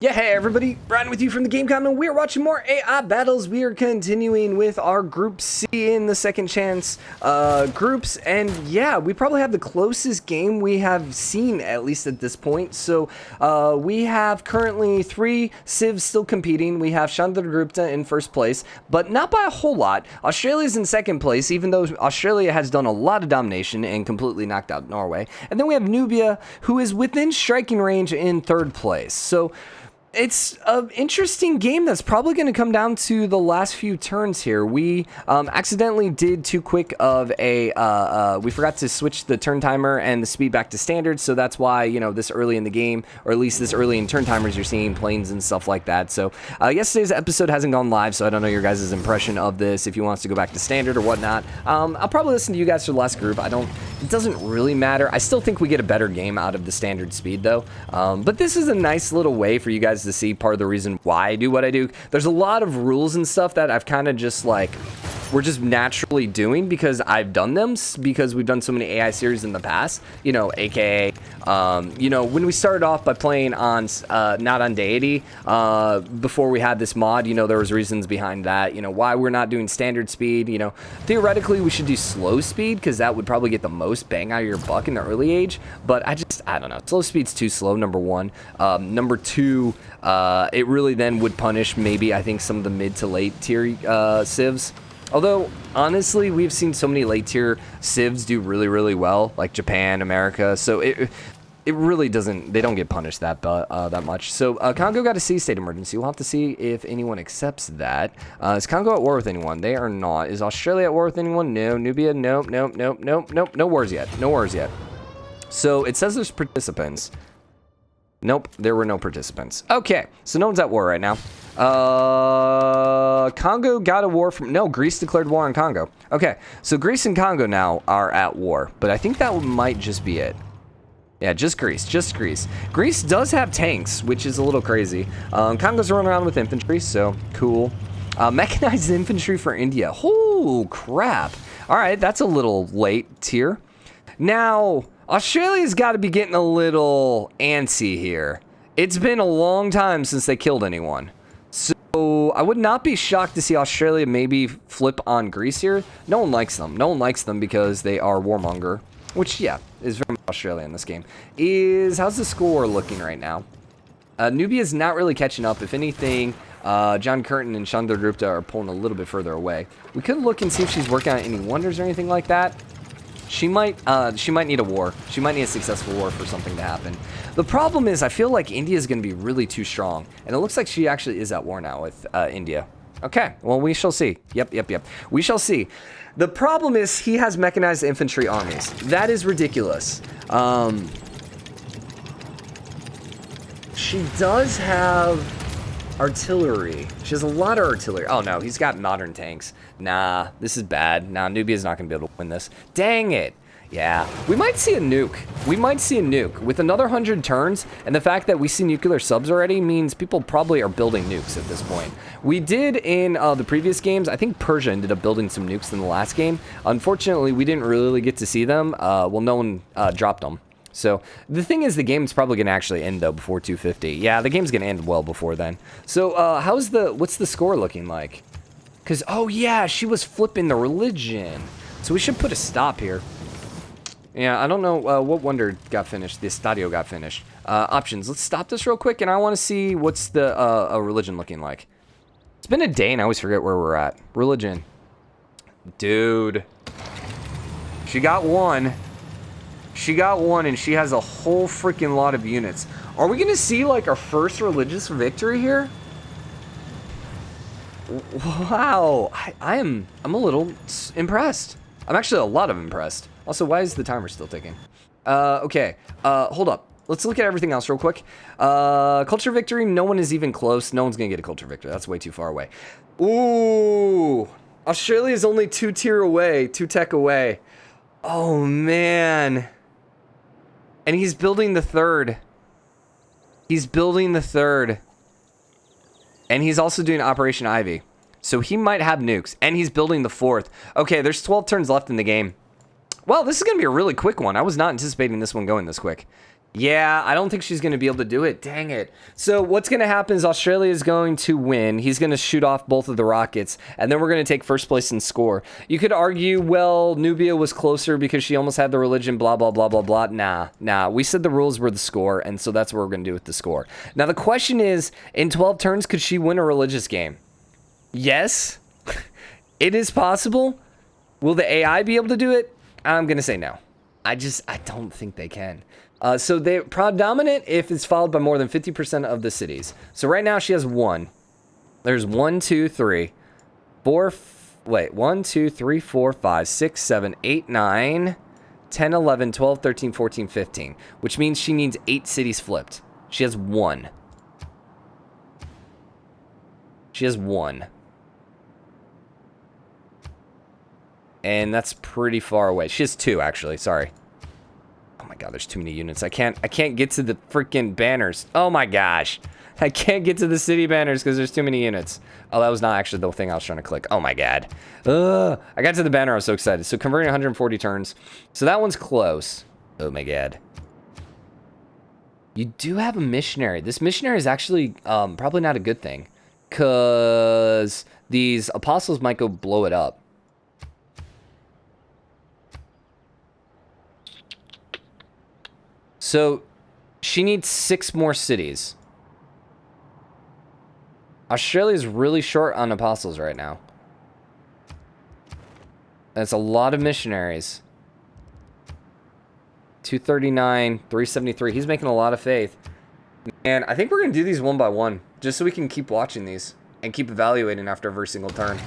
Yeah, hey everybody, Ryan with you from TheGameCommon. We're watching more AI battles. We are continuing with our Group C in the second chance groups, and yeah, we probably have the closest game we have seen, at least at this point. So we have currently 3 CIVs still competing. We have Chandragupta in first place, but not by a whole lot. Australia's in second place, even though Australia has done a lot of domination and completely knocked out Norway. And then we have Nubia, who is within striking range in third place. So it's an interesting game that's probably going to come down to the last few turns here. We accidentally did too quick of a, we forgot to switch the turn timer and the speed back to standard, so that's why, you know, this early in the game, or at least this early in turn timers, you're seeing planes and stuff like that. So yesterday's episode hasn't gone live, so I don't know your guys' impression of this, if you want us to go back to standard or whatnot. I'll probably listen to you guys for the last group. It doesn't really matter. I still think we get a better game out of the standard speed, though. But this is a nice little way for you guys to see part of the reason why I do what I do. There's a lot of rules and stuff that I've kind of just like, we're just naturally doing because I've done them, because we've done so many AI series in the past, you know, aka, you know, when we started off by playing on, not on deity, before we had this mod, you know, there was reasons behind that, you know, why we're not doing standard speed. You know, theoretically we should do slow speed because that would probably get the most bang out of your buck in the early age, but I don't know, slow speed's too slow, number one. Number two, it really then would punish maybe, I think, some of the mid to late tier CIVs. Although, honestly, we've seen so many late tier CIVs do really, really well, like Japan, America, so it really doesn't, they don't get punished that much. So Congo got a sea state emergency. We'll have to see if anyone accepts that. Is Congo at war with anyone? They are not. Is Australia at war with anyone? No. Nubia? Nope, nope, nope, nope, nope. No wars yet. No wars yet. So it says there's participants. Nope, there were no participants. Okay, so no one's at war right now. Congo got a war from... No, Greece declared war on Congo. Okay, so Greece and Congo now are at war, but I think that might just be it. Yeah, just Greece, just Greece. Greece does have tanks, which is a little crazy. Congo's running around with infantry, so cool. Mechanized infantry for India. Oh, crap. All right, that's a little late tier. Now, Australia's got to be getting a little antsy here. It's been a long time since they killed anyone. So I would not be shocked to see Australia maybe flip on Greece here. No one likes them. No one likes them because they are warmonger, which, yeah, is very much Australia in this game. How's the score looking right now? Nubia is not really catching up. If anything, John Curtin and Chandragupta are pulling a little bit further away. We could look and see if she's working on any wonders or anything like that. She might need a war. She might need a successful war for something to happen. The problem is, I feel like India is going to be really too strong. And it looks like she actually is at war now with India. Okay, well, we shall see. Yep. We shall see. The problem is, he has mechanized infantry armies. That is ridiculous. She does have artillery. She has a lot of artillery. Oh, no, he's got modern tanks. Nah, this is bad. Nah, Nubia's not going to be able to win this. Dang it. Yeah, we might see a nuke. We might see a nuke. With another 100 turns, and the fact that we see nuclear subs already means people probably are building nukes at this point. We did in the previous games. I think Persia ended up building some nukes in the last game. Unfortunately, we didn't really get to see them. Well, no one dropped them. So the thing is, the game's probably going to actually end, though, before 250. Yeah, the game's going to end well before then. So what's the score looking like? Because, oh, yeah, she was flipping the religion. So we should put a stop here. Yeah, I don't know what wonder got finished. The Estadio got finished. Options. Let's stop this real quick, and I want to see what's the religion looking like. It's been a day, and I always forget where we're at. Religion. Dude. She got one. She got one, and she has a whole freaking lot of units. Are we going to see, like, our first religious victory here? Wow. I'm a little impressed. I'm actually a lot of impressed. Also, why is the timer still ticking? Okay. Hold up. Let's look at everything else real quick. Culture victory, no one is even close. No one's going to get a culture victory. That's way too far away. Ooh. Australia's only 2 tier away, 2 tech away. Oh, man. And he's building the third. He's building the third. And he's also doing Operation Ivy. So he might have nukes. And he's building the fourth. Okay, there's 12 turns left in the game. Well, this is going to be a really quick one. I was not anticipating this one going this quick. Yeah, I don't think she's going to be able to do it. Dang it. So what's going to happen is Australia is going to win. He's going to shoot off both of the rockets, and then we're going to take first place and score. You could argue, well, Nubia was closer because she almost had the religion, blah, blah, blah, blah, blah. Nah. We said the rules were the score, and so that's what we're going to do with the score. Now, the question is, in 12 turns, could she win a religious game? Yes, it is possible. Will the AI be able to do it? I'm going to say no. I don't think they can. So they're predominant if it's followed by more than 50% of the cities. So right now she has 1. There's 1, 2, 3, 4, 1, 2, 3, 4, 5, 6, 7, 8, 9, 10, 11, 12, 13, 14, 15. Which means she needs 8 cities flipped. She has 1. She has 1. And that's pretty far away. She has 2, actually. Sorry. Oh my god, there's too many units. I can't get to the freaking banners. Oh my gosh. I can't get to the city banners because there's too many units. Oh, that was not actually the thing I was trying to click. Oh my god. I got to the banner. I was so excited. So converting 140 turns. So that one's close. Oh my god. You do have a missionary. This missionary is actually probably not a good thing. Because these apostles might go blow it up. So, she needs 6 more cities. Australia's really short on apostles right now. That's a lot of missionaries. 239, 373. He's making a lot of faith. And I think we're going to do these one by one. Just so we can keep watching these. And keep evaluating after every single turn.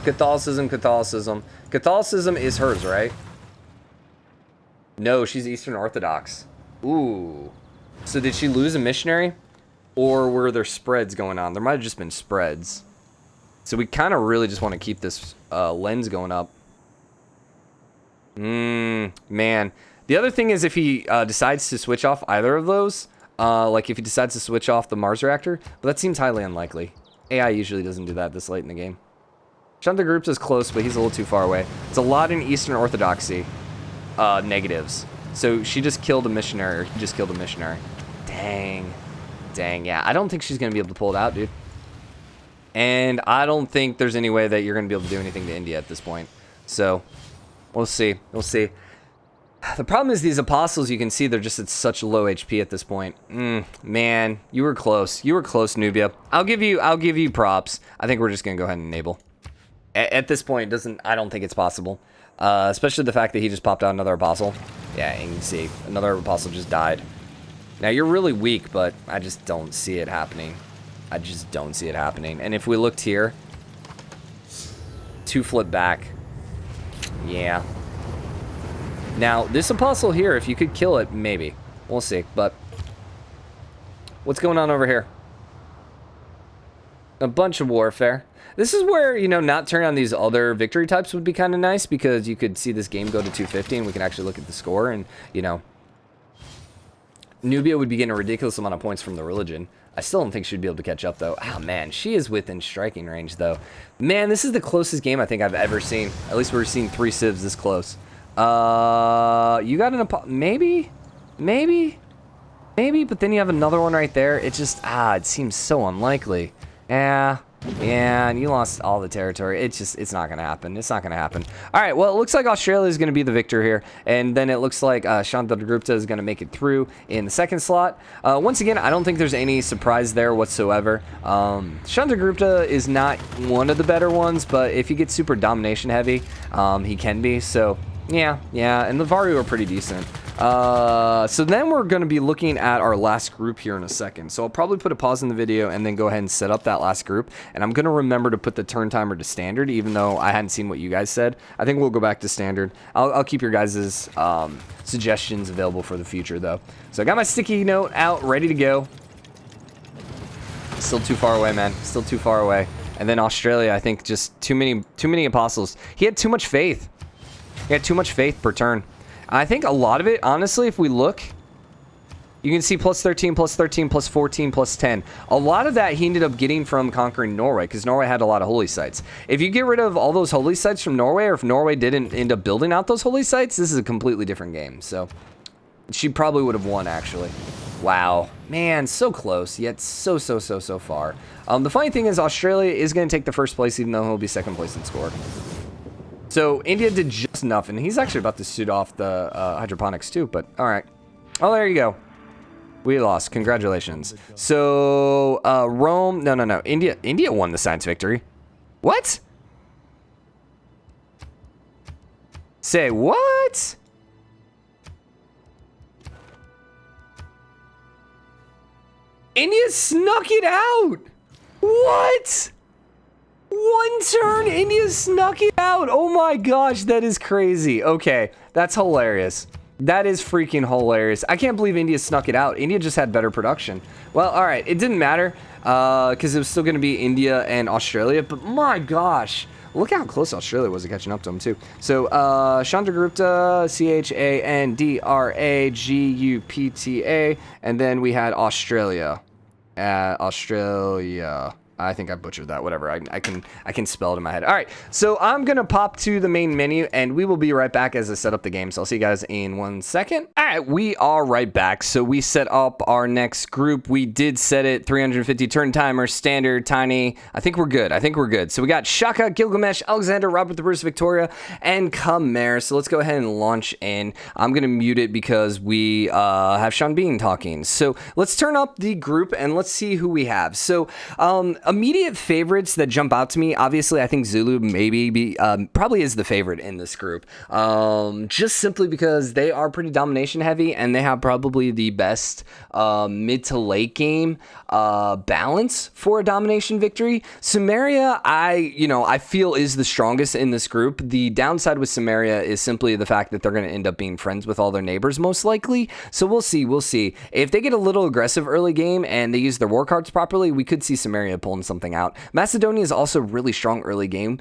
Catholicism. Catholicism is hers, right? No, she's Eastern Orthodox. Ooh. So did she lose a missionary? Or were there spreads going on? There might have just been spreads. So we kind of really just want to keep this lens going up. Man. The other thing is if he decides to switch off either of those, like if he decides to switch off the Mars reactor, but that seems highly unlikely. AI usually doesn't do that this late in the game. Chandragupta is close, but he's a little too far away. It's a lot in Eastern Orthodoxy. Negatives. So she just killed a missionary, or he just killed a missionary. Dang, yeah. I don't think she's going to be able to pull it out, dude. And I don't think there's any way that you're going to be able to do anything to India at this point. So, we'll see. The problem is these apostles, you can see they're just at such low HP at this point. Man, you were close. You were close, Nubia. I'll give you props. I think we're just going to go ahead and enable. At this point, I don't think it's possible. Especially the fact that he just popped out another apostle. Yeah, and you can see another apostle just died. Now, you're really weak, but I just don't see it happening. And if we looked here, 2 flip back. Yeah. Now, this apostle here, if you could kill it, maybe. We'll see, but what's going on over here? A bunch of warfare. This is where, you know, not turning on these other victory types would be kind of nice because you could see this game go to 250 and we can actually look at the score and, you know, Nubia would be getting a ridiculous amount of points from the religion. I still don't think she'd be able to catch up, though. Oh, man, she is within striking range, though. Man, this is the closest game I think I've ever seen. At least we're seeing 3 civs this close. You got an maybe, but then you have another one right there. It just, it seems so unlikely. Yeah, and you lost all the territory. It's not going to happen. All right, well, it looks like Australia is going to be the victor here. And then it looks like Chandragupta is going to make it through in the second slot. Once again, I don't think there's any surprise there whatsoever. Chandragupta is not one of the better ones, but if he gets super domination heavy, he can be. So, yeah, and the Varu are pretty decent. So then we're going to be looking at our last group here in a second. So I'll probably put a pause in the video and then go ahead and set up that last group. And I'm going to remember to put the turn timer to standard, even though I hadn't seen what you guys said. I think we'll go back to standard. I'll keep your guys' suggestions available for the future, though. So I got my sticky note out, ready to go. Still too far away, man. Still too far away. And then Australia, I think just too many apostles. He had too much faith. He had too much faith per turn. I think a lot of it, honestly, if we look, you can see plus 13, plus 13, plus 14, plus 10. A lot of that he ended up getting from conquering Norway, because Norway had a lot of holy sites. If you get rid of all those holy sites from Norway, or if Norway didn't end up building out those holy sites, this is a completely different game. So, She probably would have won, actually. Wow. Man, so close, yet so far. The funny thing is Australia is going to take the first place, even though he'll be second place in score. So India did just enough, and he's actually about to shoot off the hydroponics too, but all right. Oh, there you go. We lost. Congratulations. So, Rome... No. India won the science victory. What? Say what? India snuck it out. What? One turn, India snuck it out. Oh my gosh, that is crazy. Okay, that's hilarious. That is freaking hilarious. I can't believe India snuck it out. India just had better production. Well, all right, it didn't matter because it was still going to be India and Australia. But my gosh, look how close Australia was to catching up to them too. So Chandragupta, Chandragupta, and then we had Australia. Australia. I think I butchered that. Whatever. I can spell it in my head. All right. So I'm going to pop to the main menu, and we will be right back as I set up the game. So I'll see you guys in 1 second. All right. We are right back. So we set up our next group. We did set it 350 turn timer, standard, tiny. I think we're good. So we got Shaka, Gilgamesh, Alexander, Robert the Bruce, Victoria, and Khmer. So let's go ahead and launch in. I'm going to mute it because we have Sean Bean talking. So let's turn up the group, and let's see who we have. So, immediate favorites that jump out to me, obviously, I think Zulu probably is the favorite in this group. Just simply because they are pretty domination heavy, and they have probably the best mid to late game balance for a domination victory. Samaria, I feel is the strongest in this group. The downside with Samaria is simply the fact that they're going to end up being friends with all their neighbors, most likely. So we'll see. If they get a little aggressive early game and they use their war cards properly, we could see Samaria pulling something out. Macedonia is also really strong early game.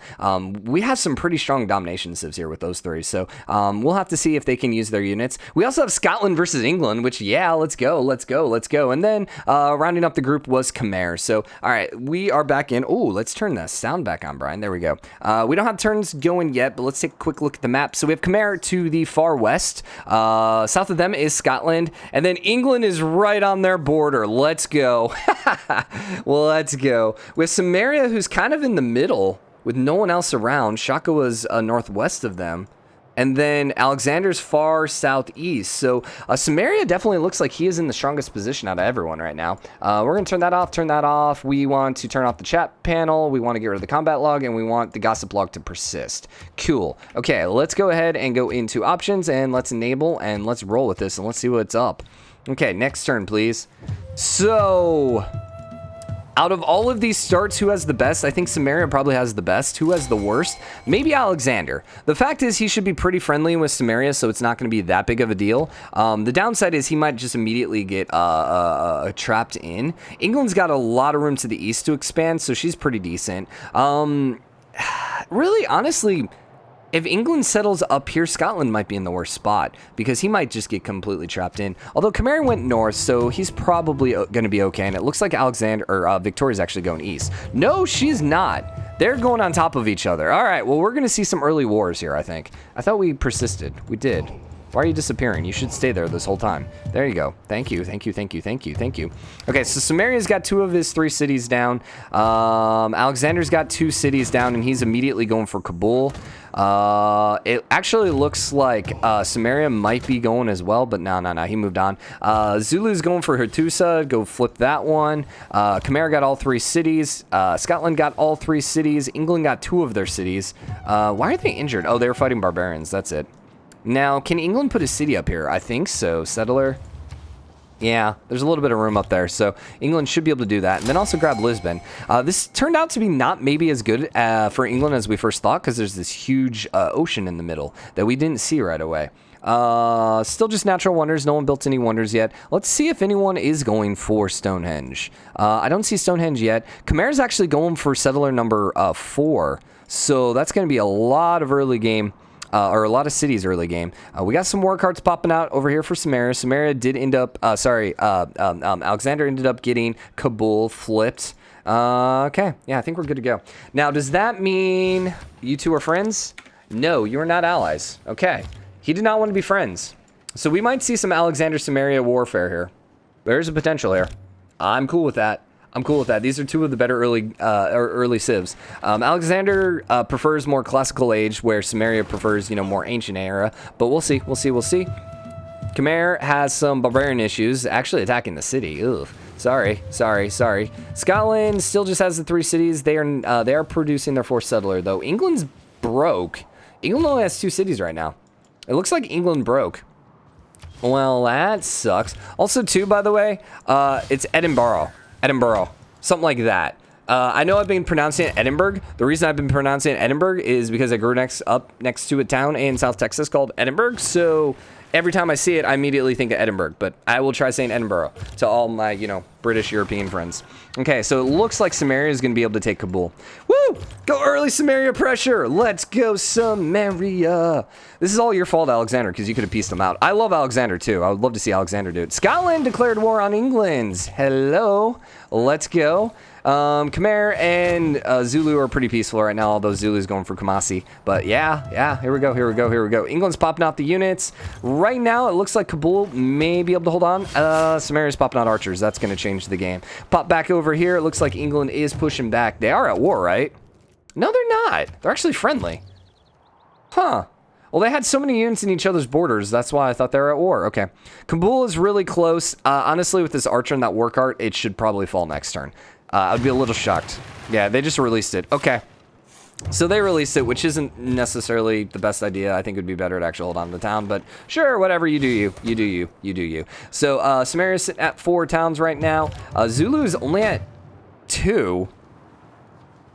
We have some pretty strong domination civs here with those three, so we'll have to see if they can use their units. We also have Scotland versus England, which, yeah, let's go. And then rounding up the group was Khmer. So, all right, we are back in. Oh, let's turn the sound back on, Brian. There we go. We don't have turns going yet, but let's take a quick look at the map. So we have Khmer to the far west. South of them is Scotland, and then England is right on their border. Let's go. Let's go. With Samaria, who's kind of in the middle with no one else around. Shaka was northwest of them. And then Alexander's far southeast. So Samaria definitely looks like he is in the strongest position out of everyone right now. We're going to turn that off. We want to turn off the chat panel. We want to get rid of the combat log, and we want the gossip log to persist. Cool. Okay, let's go ahead and go into options, and let's enable, and let's roll with this, and let's see what's up. Okay, next turn, please. So... out of all of these starts, who has the best? I think Samaria probably has the best. Who has the worst? Maybe Alexander. The fact is he should be pretty friendly with Samaria, so it's not going to be that big of a deal. The downside is he might just immediately get trapped in. England's got a lot of room to the east to expand, so she's pretty decent. Really, honestly... if England settles up here, Scotland might be in the worst spot because he might just get completely trapped in. Although Khmer went north, so he's probably going to be okay. And it looks like Victoria's actually going east. No, she's not. They're going on top of each other. All right, well, we're going to see some early wars here, I think. I thought we persisted. We did. Why are you disappearing? You should stay there this whole time. There you go. Thank you. Okay, so Samaria's got 2 of his 3 cities down. Alexander's got 2 cities down, and he's immediately going for Kabul. It actually looks like Samaria might be going as well, but no, he moved on. Zulu's going for Hattusa. Go flip that one. Khmer got all 3 cities. Scotland got all 3 cities. England got 2 of their cities. Why are they injured? Oh, they were fighting barbarians. That's it. Now, can England put a city up here? I think so. Settler. Yeah, there's a little bit of room up there, so England should be able to do that. And then also grab Lisbon. This turned out to be not maybe as good for England as we first thought, because there's this huge ocean in the middle that we didn't see right away. Still just natural wonders. No one built any wonders yet. Let's see if anyone is going for Stonehenge. I don't see Stonehenge yet. Khmer's actually going for settler number 4, so that's going to be a lot of early game. Or a lot of cities early game. We got some war cards popping out over here for Samaria. Samaria did end up, Alexander ended up getting Kabul flipped. Okay, yeah, I think we're good to go. Now, does that mean you two are friends? No, you are not allies. Okay, he did not want to be friends. So we might see some Alexander-Samaria warfare here. There's a potential here. I'm cool with that. I'm cool with that. These are two of the better early civs. Alexander prefers more classical age, where Samaria prefers, you know, more ancient era. But we'll see. We'll see. We'll see. Khmer has some barbarian issues, actually attacking the city. Ugh. Sorry. Scotland still just has the 3 cities. They are producing their 4th settler, though. England's broke. England only has 2 cities right now. It looks like England broke. Well, that sucks. Also, too, by the way, it's Edinburgh. Something like that. I know I've been pronouncing it Edinburgh. The reason I've been pronouncing it Edinburgh is because I grew up next to a town in South Texas called Edinburgh. So every time I see it, I immediately think of Edinburgh. But I will try saying Edinburgh to all my, you know, British European friends. Okay, so it looks like Samaria is going to be able to take Kabul. Woo! Go early Samaria pressure. Let's go Samaria. This is all your fault, Alexander, because you could have pieced them out. I love Alexander, too. I would love to see Alexander do it. Scotland declared war on England. Hello. Let's go. Khmer and Zulu are pretty peaceful right now, although Zulu's going for Kumasi. But yeah, here we go. England's popping out the units. Right now, it looks like Kabul may be able to hold on. Samaria's popping out archers. That's going to change the game. Pop back over here. It looks like England is pushing back. They are at war, right? No, they're not. They're actually friendly. Huh. Well, they had so many units in each other's borders. That's why I thought they were at war. Okay. Kabul is really close. Honestly, with this archer and that war cart, it should probably fall next turn. I'd be a little shocked. Yeah, they just released it. Okay. So they released it, which isn't necessarily the best idea. I think it would be better to actually hold on to the town, but sure, whatever, you do you. You do you. You do you. So Samaria's sitting at 4 towns right now. Zulu's only at 2.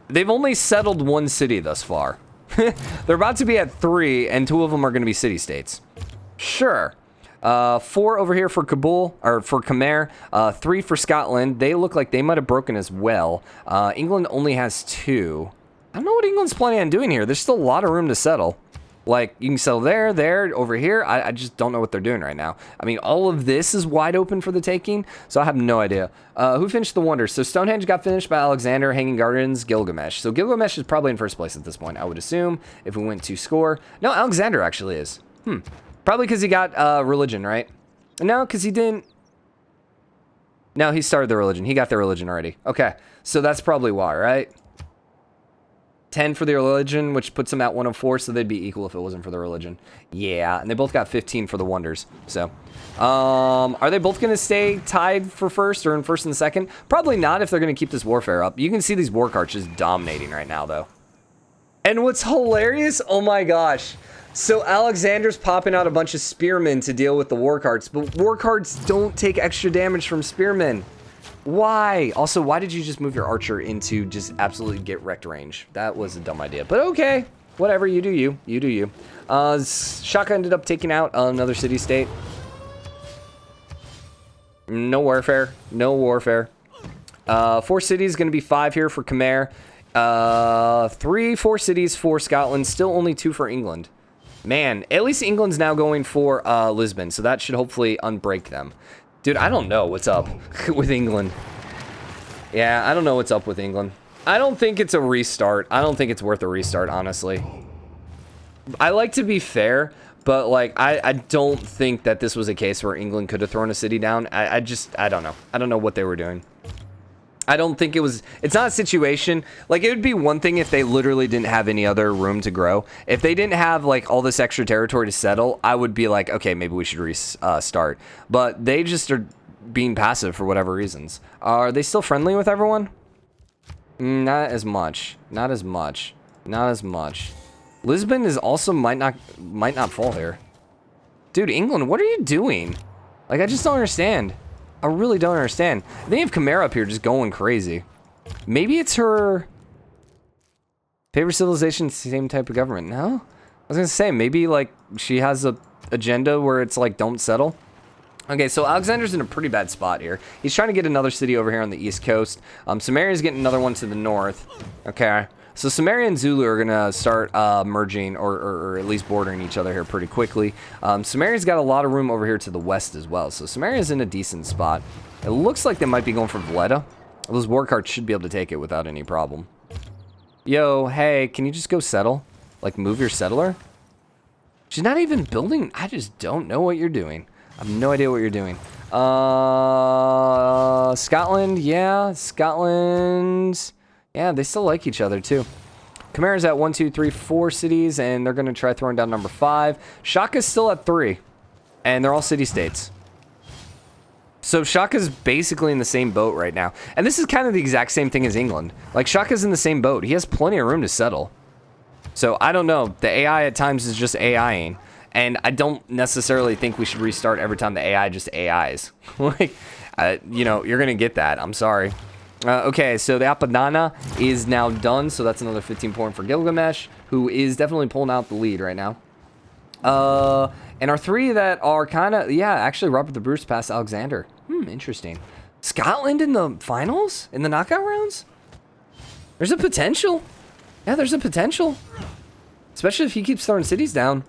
They've only settled 1 city thus far. They're about to be at 3, and 2 of them are going to be city-states. Sure. 4 over here for Kabul, or for Khmer. 3 for Scotland. They look like they might have broken as well. England only has 2. I don't know what England's planning on doing here. There's still a lot of room to settle. Like, you can settle there, over here. I just don't know what they're doing right now. I mean, all of this is wide open for the taking, so I have no idea. Who finished the wonders? So Stonehenge got finished by Alexander, Hanging Gardens, Gilgamesh. So Gilgamesh is probably in first place at this point, I would assume, if we went to score. No, Alexander actually is. Probably because he got religion, right? No, because he didn't. No, he started the religion. He got the religion already. Okay, so that's probably why, right? 10 for the religion, which puts them at 104, so they'd be equal if it wasn't for the religion. Yeah, and they both got 15 for the wonders. So, are they both going to stay tied for first or in first and second? Probably not if they're going to keep this warfare up. You can see these war carts just dominating right now, though. And what's hilarious, oh my gosh. So Alexander's popping out a bunch of spearmen to deal with the war carts, but war carts don't take extra damage from spearmen. Why? Also, why did you just move your archer into just absolutely get wrecked range? That was a dumb idea, but okay. Whatever, you do you. You do you. Shaka ended up taking out another city-state. No warfare. No warfare. 4 cities, going to be 5 here for Khmer. 4 cities for Scotland. Still only 2 for England. Man, at least England's now going for Lisbon, so that should hopefully unbreak them. Dude, I don't know what's up with England. Yeah, I don't know what's up with England. I don't think it's a restart. I don't think it's worth a restart, honestly. I like to be fair, but, like, I don't think that this was a case where England could have thrown a city down. I don't know. I don't know what they were doing. I don't think it's not a situation, like, it would be one thing if they literally didn't have any other room to grow. If they didn't have, like, all this extra territory to settle, I would be like, okay, maybe we should restart. But they just are being passive for whatever reasons. Are they still friendly with everyone? Not as much. Not as much. Not as much. Lisbon is also might not fall here. Dude, England, what are you doing? Like, I just don't understand. I really don't understand. They have Khmer up here just going crazy. Maybe it's her favorite civilization, same type of government. No? I was gonna say, maybe, like, she has a agenda where it's like, don't settle. Okay, so Alexander's in a pretty bad spot here. He's trying to get another city over here on the east coast. Samaria's getting another one to the north. Okay. So Samaria and Zulu are gonna start merging or at least bordering each other here pretty quickly. Samaria's got a lot of room over here to the west as well. So Samaria's in a decent spot. It looks like they might be going for Valletta. Those war carts should be able to take it without any problem. Yo, hey, can you just go settle? Like, move your settler? She's not even building. I just don't know what you're doing. I have no idea what you're doing. Scotland, yeah. Scotland. Yeah, they still like each other, too. Khmer's at 1, 2, 3, 4 cities, and they're going to try throwing down number 5. Shaka's still at 3, and they're all city-states. So Shaka's basically in the same boat right now. And this is kind of the exact same thing as England. Like, Shaka's in the same boat. He has plenty of room to settle. So, I don't know. The AI at times is just AIing. And I don't necessarily think we should restart every time the AI just AIs. Like, you know, you're going to get that. I'm sorry. Okay, so the Apadana is now done. So, that's another 15 point for Gilgamesh, who is definitely pulling out the lead right now. And our 3 that are kind of, yeah, actually Robert the Bruce passed Alexander. Interesting. Scotland in the finals? In the knockout rounds? There's a potential. Yeah, there's a potential. Especially if he keeps throwing cities down.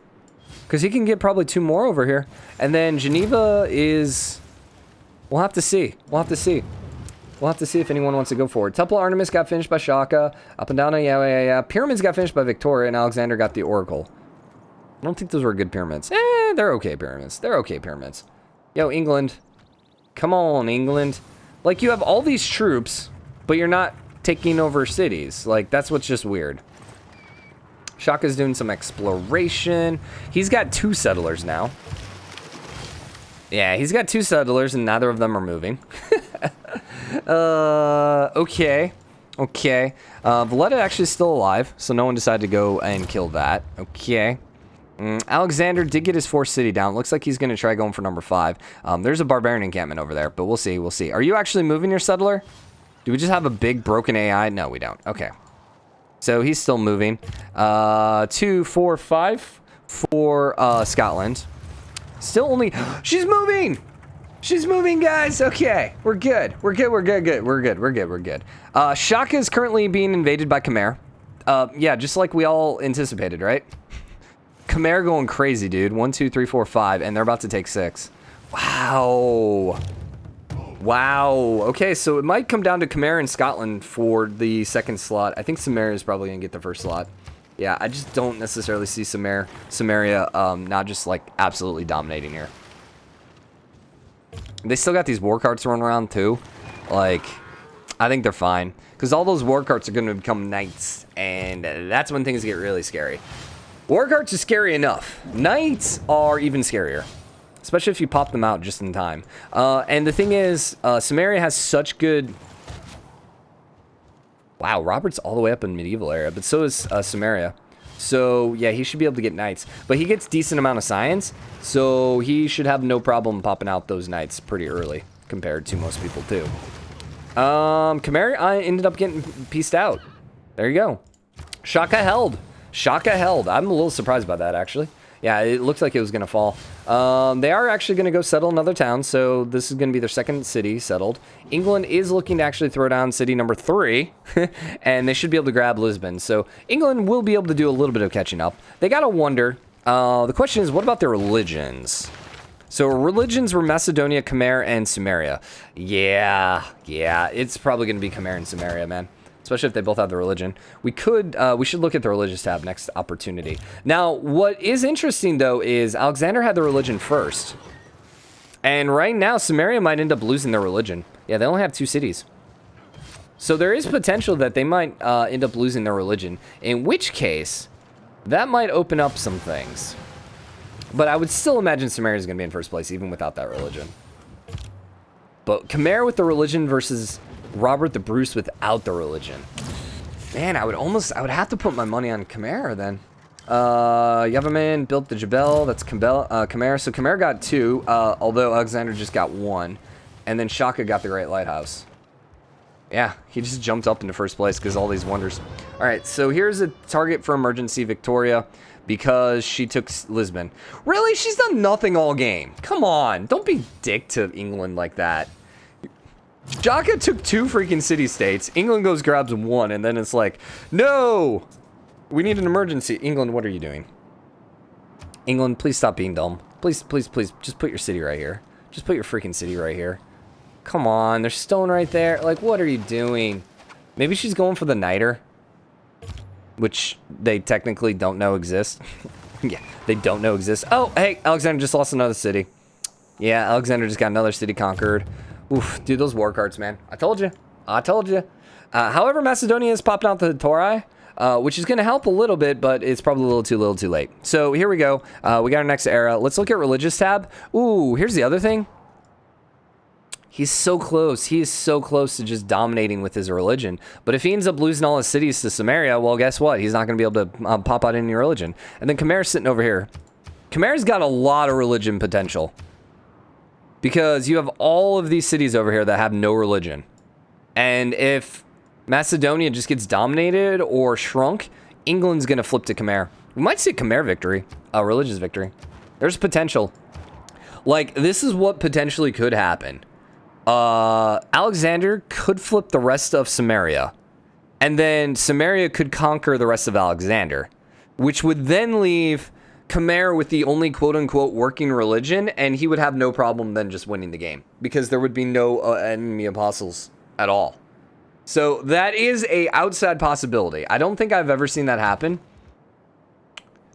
Because he can get probably 2 more over here. And then Geneva is... We'll have to see. We'll have to see. We'll have to see if anyone wants to go forward. Temple Artemis got finished by Shaka. Up and down, yeah. Pyramids got finished by Victoria, and Alexander got the Oracle. I don't think those were good pyramids. They're okay pyramids. They're okay pyramids. Yo, England. Come on, England. Like, you have all these troops, but you're not taking over cities. Like, that's what's just weird. Shaka's doing some exploration. He's got 2 settlers now. Yeah, he's got 2 settlers, and neither of them are moving. Okay. Okay. Valletta actually is still alive, so no one decided to go and kill that. Okay. Alexander did get his 4th city down. Looks like he's going to try going for number 5. There's a barbarian encampment over there, but we'll see. We'll see. Are you actually moving your settler? Do we just have a big broken AI? No, we don't. Okay. So he's still moving. 2, 4, 5 for Scotland. Still only... She's moving! She's moving, guys. Okay. We're good. We're good. We're good. We're good. Shaka is currently being invaded by Khmer. Yeah, just like we all anticipated, right? Khmer going crazy, dude. 1, 2, 3, 4, 5, and they're about to take 6. Wow. Wow. Okay, so it might come down to Khmer and Scotland for the 2nd slot. I think Samaria is probably going to get the 1st slot. Yeah, I just don't necessarily see Samaria not just, like, absolutely dominating here. They still got these war carts running around, too. Like, I think they're fine. Because all those war carts are going to become knights, and that's when things get really scary. War carts is scary enough. Knights are even scarier. Especially if you pop them out just in time. And the thing is, Samaria has such good... Wow, Robert's all the way up in medieval era, but so is Samaria. So, yeah, he should be able to get knights. But he gets decent amount of science, so he should have no problem popping out those knights pretty early, compared to most people, too. Khmer ended up getting pieced out. There you go. Shaka held. Shaka held. I'm a little surprised by that, actually. Yeah, it looks like it was going to fall. They are actually going to go settle another town, so this is going to be their 2nd city settled. England is looking to actually throw down city number 3, and they should be able to grab Lisbon. So England will be able to do a little bit of catching up. They got to wonder, the question is, what about their religions? So religions were Macedonia, Khmer, and Samaria. Yeah, it's probably going to be Khmer and Samaria, man. Especially if they both have the religion. We should look at the religious tab next opportunity. Now, what is interesting, though, is Alexander had the religion first. And right now, Samaria might end up losing their religion. Yeah, they only have 2 cities. So there is potential that they might end up losing their religion. In which case, that might open up some things. But I would still imagine Samaria is going to be in first place, even without that religion. But Khmer with the religion versus... Robert the Bruce without the religion. Man, I would have to put my money on Khmer then. Yavaman built the Jebel. That's Khmer. So Khmer got 2, although Alexander just got 1. And then Shaka got the Great Lighthouse. Yeah, he just jumped up into first place because all these wonders. All right, so here's a target for emergency, Victoria, because she took Lisbon. Really? She's done nothing all game. Come on. Don't be dick to England like that. Shaka took 2 freaking city-states. England goes grabs 1, and then it's like, no! We need an emergency. England, what are you doing? England, please stop being dumb. Please, please, please, just put your city right here. Just put your freaking city right here. Come on, there's stone right there. Like, what are you doing? Maybe she's going for the niter, which they technically don't know exists. Yeah, they don't know exists. Oh, hey, Alexander just lost another city. Yeah, Alexander just got another city conquered. Oof, dude, those war cards, man. I told you. I told you. However, Macedonia is popping out the Tauri, which is going to help a little bit, but it's probably a little too late. So here we go. We got our next era. Let's look at religious tab. Ooh, here's the other thing. He's so close. He is so close to just dominating with his religion. But if he ends up losing all his cities to Samaria, well, guess what? He's not going to be able to pop out any religion. And then Khmer's sitting over here. Khmer's got a lot of religion potential. Because you have all of these cities over here that have no religion. And if Macedonia just gets dominated or shrunk, England's going to flip to Khmer. We might see a Khmer victory. A religious victory. There's potential. Like, this is what potentially could happen. Alexander could flip the rest of Samaria, and then Samaria could conquer the rest of Alexander, which would then leave Khmer with the only quote-unquote working religion, and he would have no problem then just winning the game, because there would be no enemy apostles at all. So that is a outside possibility. I don't think I've ever seen that happen.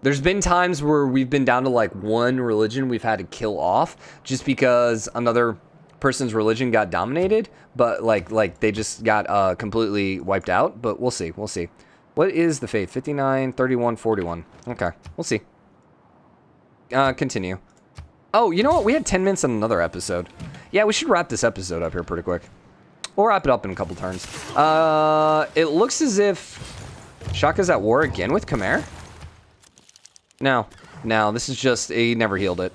There's been times where we've been down to like one religion we've had to kill off just because another person's religion got dominated, but like they just got completely wiped out. But we'll see. What is the faith? 59, 31, 41. Okay, we'll see. Continue. Oh, you know what? We had 10 minutes on another episode. Yeah, we should wrap this episode up here pretty quick. We'll wrap it up in a couple turns. It looks as if Shaka's at war again with Khmer. No, this is just, he never healed it.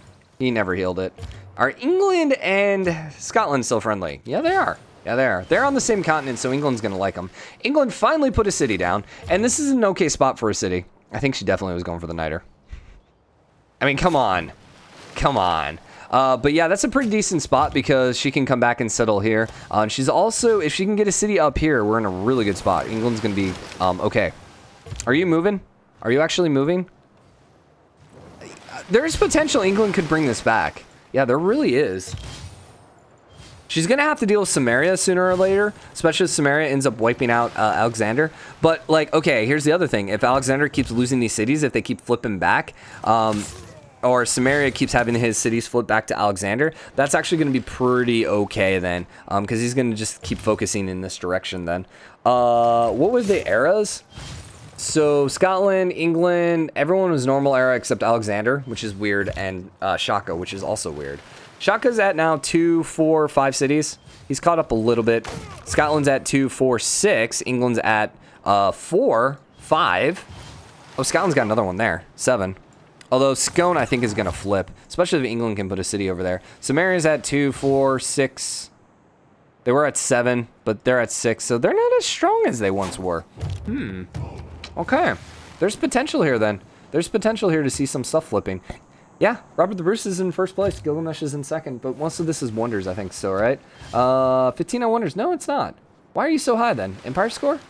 Are England and Scotland still friendly? Yeah, they are. They're on the same continent, so England's going to like them. England finally put a city down, and this is an okay spot for a city. I think she definitely was going for the niter. I mean, come on. But yeah, that's a pretty decent spot because she can come back and settle here. And she's also, if she can get a city up here, we're in a really good spot. England's going to be okay. Are you moving? Are you actually moving? There's potential England could bring this back. Yeah, there really is. She's going to have to deal with Samaria sooner or later, especially if Samaria ends up wiping out Alexander. But, like, okay, here's the other thing. If Alexander keeps losing these cities, if they keep flipping back, or Samaria keeps having his cities flip back to Alexander, that's actually going to be pretty okay then, because he's going to just keep focusing in this direction then. What were the eras? So Scotland, England, everyone was normal era except Alexander, which is weird, and Shaka, which is also weird. Shaka's at now 2, 4, 5 cities. He's caught up a little bit. Scotland's at 2, 4, 6. England's at 4, 5. Oh, Scotland's got another one there. 7. Although Scone, I think, is going to flip, especially if England can put a city over there. Samaria's at 2, 4, 6. They were at 7, but they're at 6, so they're not as strong as they once were. Okay. There's potential here, then. There's potential here to see some stuff flipping. Yeah, Robert the Bruce is in first place. Gilgamesh is in second, but most of this is wonders, I think so, right? 15 on wonders. No, it's not. Why are you so high, then? Empire score?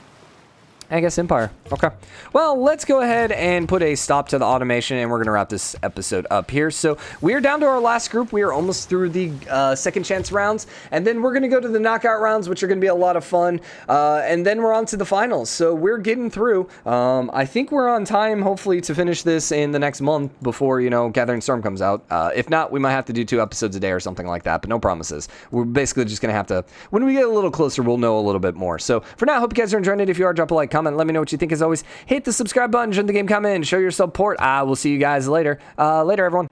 I guess Empire. Okay. Well, let's go ahead and put a stop to the automation, and we're going to wrap this episode up here. So we are down to our last group. We are almost through the second chance rounds, and then we're going to go to the knockout rounds, which are going to be a lot of fun, and then we're on to the finals. So we're getting through. I think we're on time, hopefully, to finish this in the next month before, Gathering Storm comes out. If not, we might have to do 2 episodes a day or something like that, but no promises. We're basically just going to have to, when we get a little closer, we'll know a little bit more. So for now, I hope you guys are enjoying it. If you are, drop a like, comment, let me know what you think. As always, hit the subscribe button, join the game, comment, show your support. I will see you guys later. Later, everyone.